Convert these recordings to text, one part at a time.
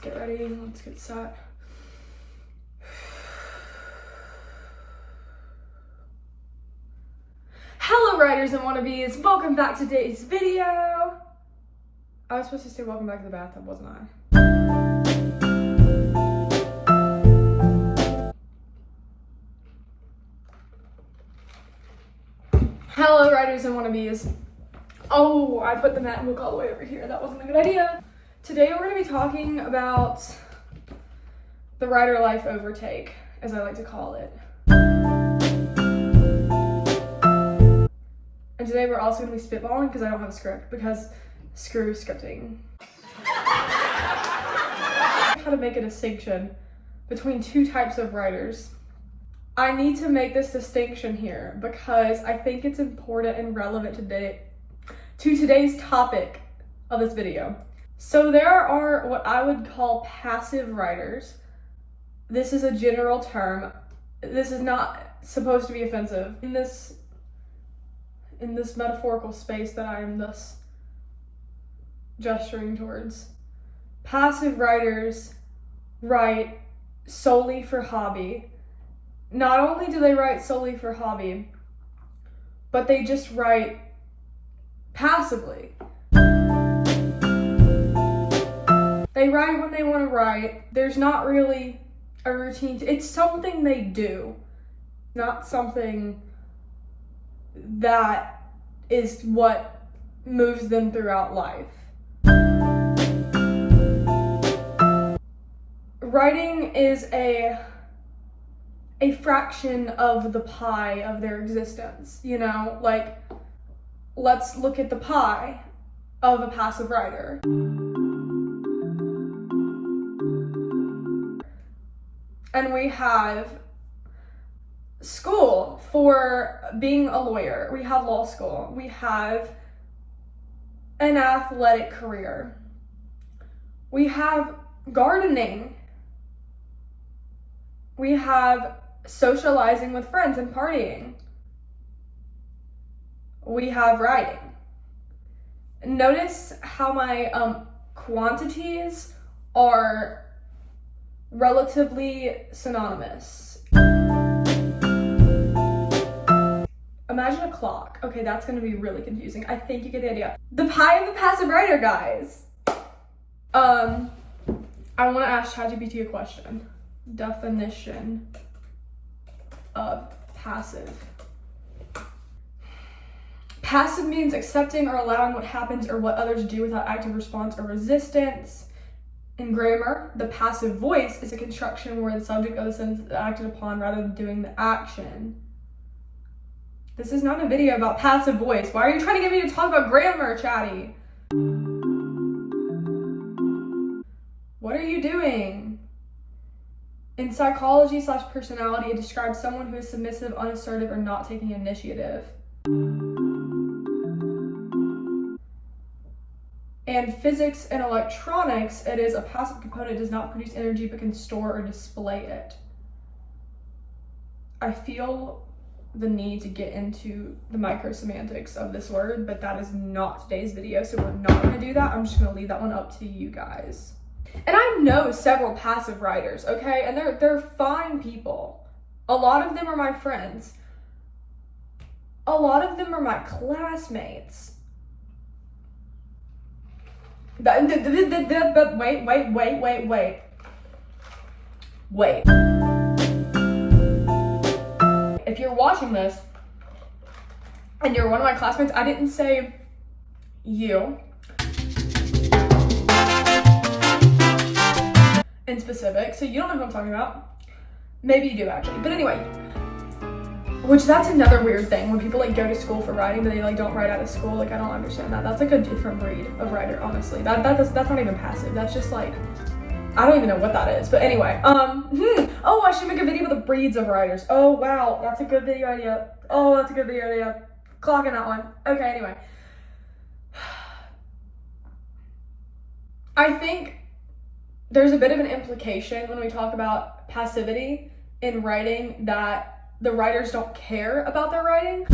get ready, let's get set. Hello writers and wannabes, welcome back to today's video. I was supposed to say welcome back to the bathtub, wasn't I? Hello writers and wannabes. Oh, I put the mat book all the way over here. That wasn't a good idea. Today we're going to be talking about the writer life overtake, as I like to call it. And today we're also going to be spitballing because I don't have a script, because screw scripting. How to make a distinction between two types of writers. I need to make this distinction here because I think it's important and relevant to today's topic of this video. So there are what I would call passive writers. This is a general term. This is not supposed to be offensive. In this metaphorical space that I am thus gesturing towards, passive writers write solely for hobby. Not only do they write solely for hobby, but they just write passively. They write when they want to write. There's not really a routine. It's something they do, not something that is what moves them throughout life. Writing is a fraction of the pie of their existence, you know? Like, let's look at the pie of a passive writer. And we have school for being a lawyer. We have law school. We have an athletic career. We have gardening. We have socializing with friends and partying. We have writing. Notice how my quantities are relatively synonymous. Imagine a clock. Okay, that's gonna be really confusing. I think you get the idea. The pie of the passive writer, guys. I wanna ask ChatGPT a question. Definition of passive. Passive means accepting or allowing what happens or what others do without active response or resistance. In grammar, the passive voice is a construction where the subject of the sentence is acted upon rather than doing the action. This is not a video about passive voice. Why are you trying to get me to talk about grammar, Chatty? What are you doing? In psychology/personality, it describes someone who is submissive, unassertive, or not taking initiative. And physics and electronics, it is a passive component, does not produce energy but can store or display it. I feel the need to get into the microsemantics of this word, but that is not today's video, so we're not going to do that. I'm just going to leave that one up to you guys. And I know several passive writers, okay? And they're fine people. A lot of them are my friends. A lot of them are my classmates. Wait. If you're watching this and you're one of my classmates, I didn't say you in specific, so you don't know who I'm talking about. Maybe you do actually, but anyway. Which that's another weird thing when people like go to school for writing, but they like don't write out of school. Like I don't understand that. That's like a different breed of writer, honestly. That's not even passive. That's just like, I don't even know what that is. But anyway, oh, I should make a video with the breeds of writers. Oh wow, that's a good video idea. Oh, that's a good video idea. Clocking that one. Okay, anyway. I think there's a bit of an implication when we talk about passivity in writing that the writers don't care about their writing.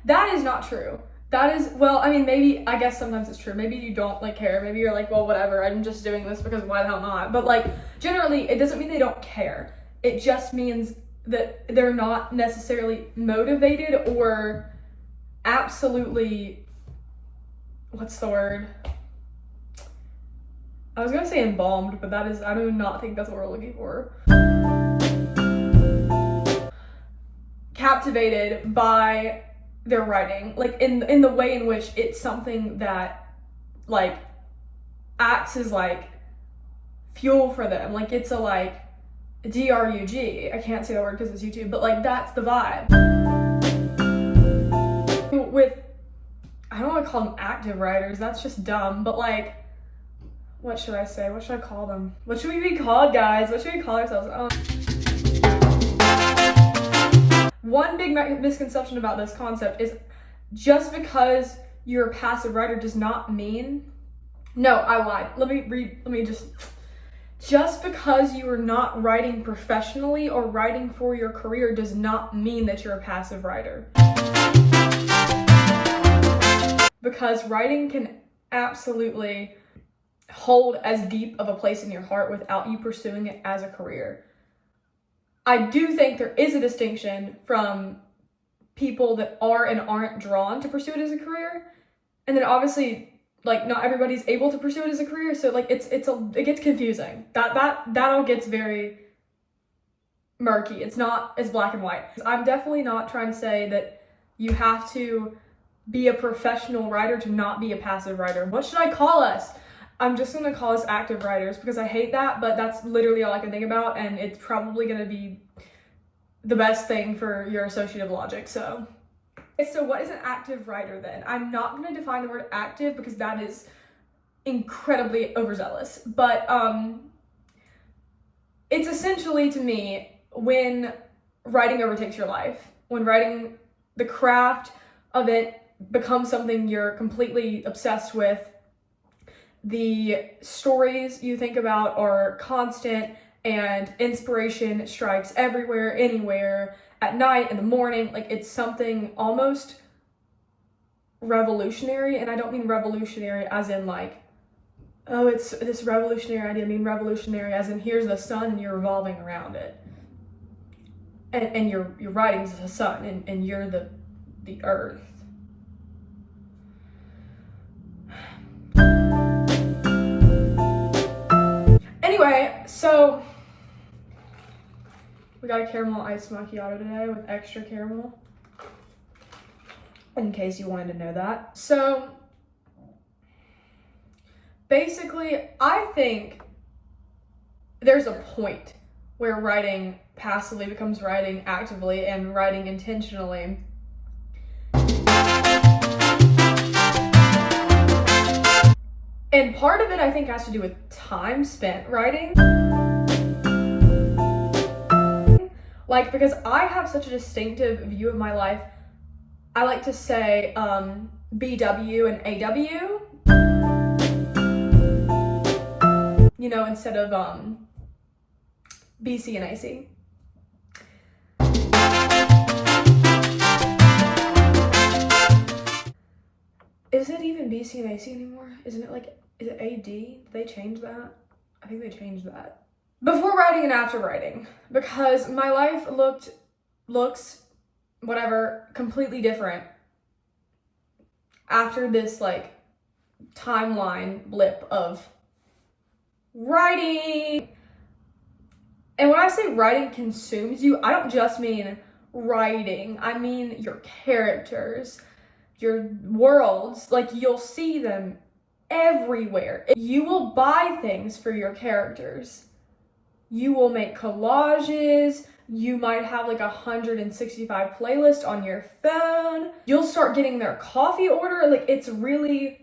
That is not true. That is, well, I mean, maybe, I guess sometimes it's true. Maybe you don't like care. Maybe you're like, well, whatever, I'm just doing this because why the hell not? But like, generally, it doesn't mean they don't care. It just means that they're not necessarily motivated or absolutely, what's the word? I was gonna say embalmed, but that is, I do not think that's what we're looking for. Captivated by their writing, like in the way in which it's something that like acts as like fuel for them. Like it's a like DRUG. I can't say the word because it's YouTube, but like that's the vibe. With, I don't want to call them active writers, that's just dumb, but like, what should I say? What should I call them? What should we be called, guys? What should we call ourselves? One big misconception about this concept is just because you're a passive writer does not mean, no, I lied. Just because you are not writing professionally or writing for your career does not mean that you're a passive writer. Because writing can absolutely hold as deep of a place in your heart without you pursuing it as a career. I do think there is a distinction from people that are and aren't drawn to pursue it as a career. And then obviously, like, not everybody's able to pursue it as a career, so like it gets confusing. That all gets very murky. It's not as black and white. I'm definitely not trying to say that you have to be a professional writer to not be a passive writer. What should I call us? I'm just gonna call us active writers because I hate that, but that's literally all I can think about, and it's probably gonna be the best thing for your associative logic, so. Okay, so what is an active writer then? I'm not gonna define the word active because that is incredibly overzealous, but it's essentially, to me, when writing overtakes your life, when writing, the craft of it becomes something you're completely obsessed with. The stories you think about are constant and inspiration strikes everywhere, anywhere, at night, in the morning. Like it's something almost revolutionary. And I don't mean revolutionary as in like, oh, it's this revolutionary idea. I mean revolutionary as in here's the sun and you're revolving around it. And you're riding the sun and you're the earth. Anyway, so we got a caramel iced macchiato today with extra caramel, in case you wanted to know that. So basically, I think there's a point where writing passively becomes writing actively and writing intentionally. And part of it, I think, has to do with time spent writing. Like, because I have such a distinctive view of my life, I like to say BW and AW. You know, instead of BC and AC. Is it even BC and AC anymore? Isn't it like, is it AD? Did they change that? I think they changed that. Before writing and after writing, because my life looks, whatever, completely different after this like timeline blip of writing. And when I say writing consumes you, I don't just mean writing. I mean your characters, your worlds. Like you'll see them everywhere. You will buy things for your characters. You will make collages. You might have like 165 playlists on your phone. You'll start getting their coffee order. Like it's really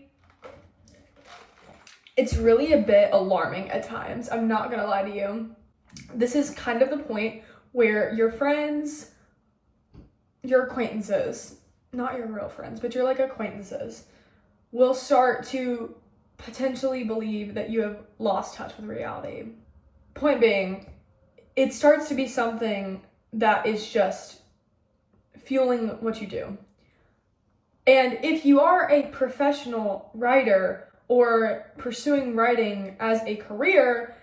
a bit alarming at times. I'm not gonna lie to you. This is kind of the point where your friends, your acquaintances, not your real friends, but your like acquaintances, will start to potentially believe that you have lost touch with reality. Point being, it starts to be something that is just fueling what you do. And if you are a professional writer or pursuing writing as a career,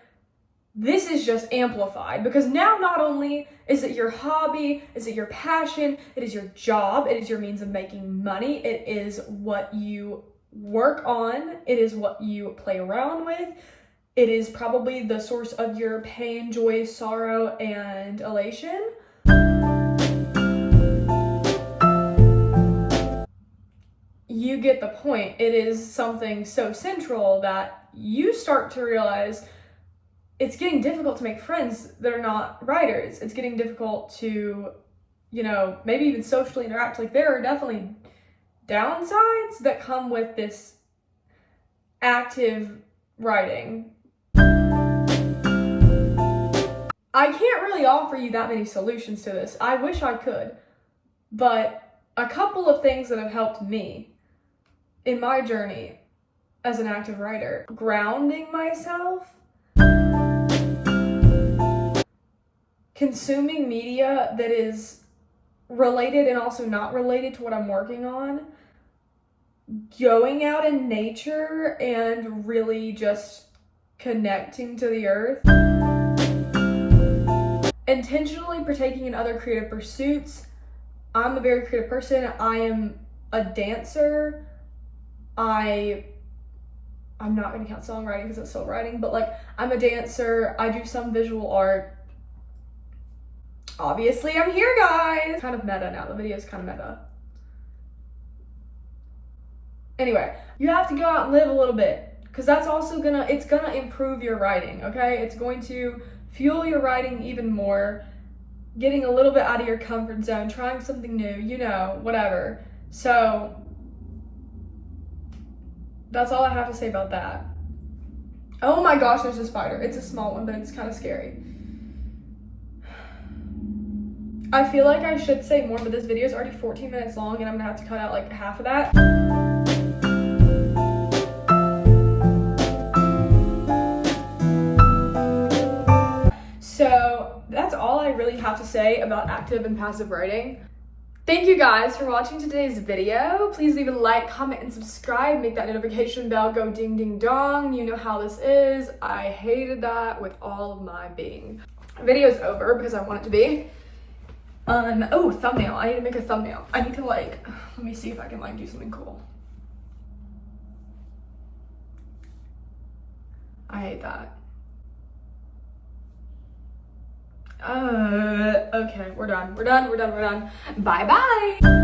this is just amplified, because now not only is it your hobby, is it your passion, it is your job, it is your means of making money, it is what you work on, it is what you play around with, it is probably the source of your pain, joy, sorrow, and elation. You get the point. It is something so central that you start to realize it's getting difficult to make friends that are not writers. It's getting difficult to, maybe even socially interact. Like, there are definitely downsides that come with this active writing. I can't really offer you that many solutions to this. I wish I could. But a couple of things that have helped me in my journey as an active writer: grounding myself, consuming media that is related and also not related to what I'm working on, going out in nature and really just connecting to the earth, intentionally partaking in other creative pursuits. I'm a very creative person. I am a dancer. I'm not gonna count songwriting because it's still writing, but like, I'm a dancer. I do some visual art. Obviously, I'm here, guys. Kind of meta now. The video is kind of meta. Anyway, you have to go out and live a little bit, because that's also it's gonna improve your writing, okay? It's going to fuel your writing even more, getting a little bit out of your comfort zone, trying something new, whatever. So that's all I have to say about that. Oh my gosh, there's a spider. It's a small one, but it's kind of scary. I feel like I should say more, but this video is already 14 minutes long and I'm gonna have to cut out like half of that. So that's all I really have to say about active and passive writing. Thank you guys for watching today's video. Please leave a like, comment, and subscribe. Make that notification bell go ding ding dong. You know how this is. I hated that with all of my being. Video's over because I want it to be. Oh, thumbnail. I need to make a thumbnail. I need to let me see if I can do something cool. I hate that. Okay, we're done. Bye bye.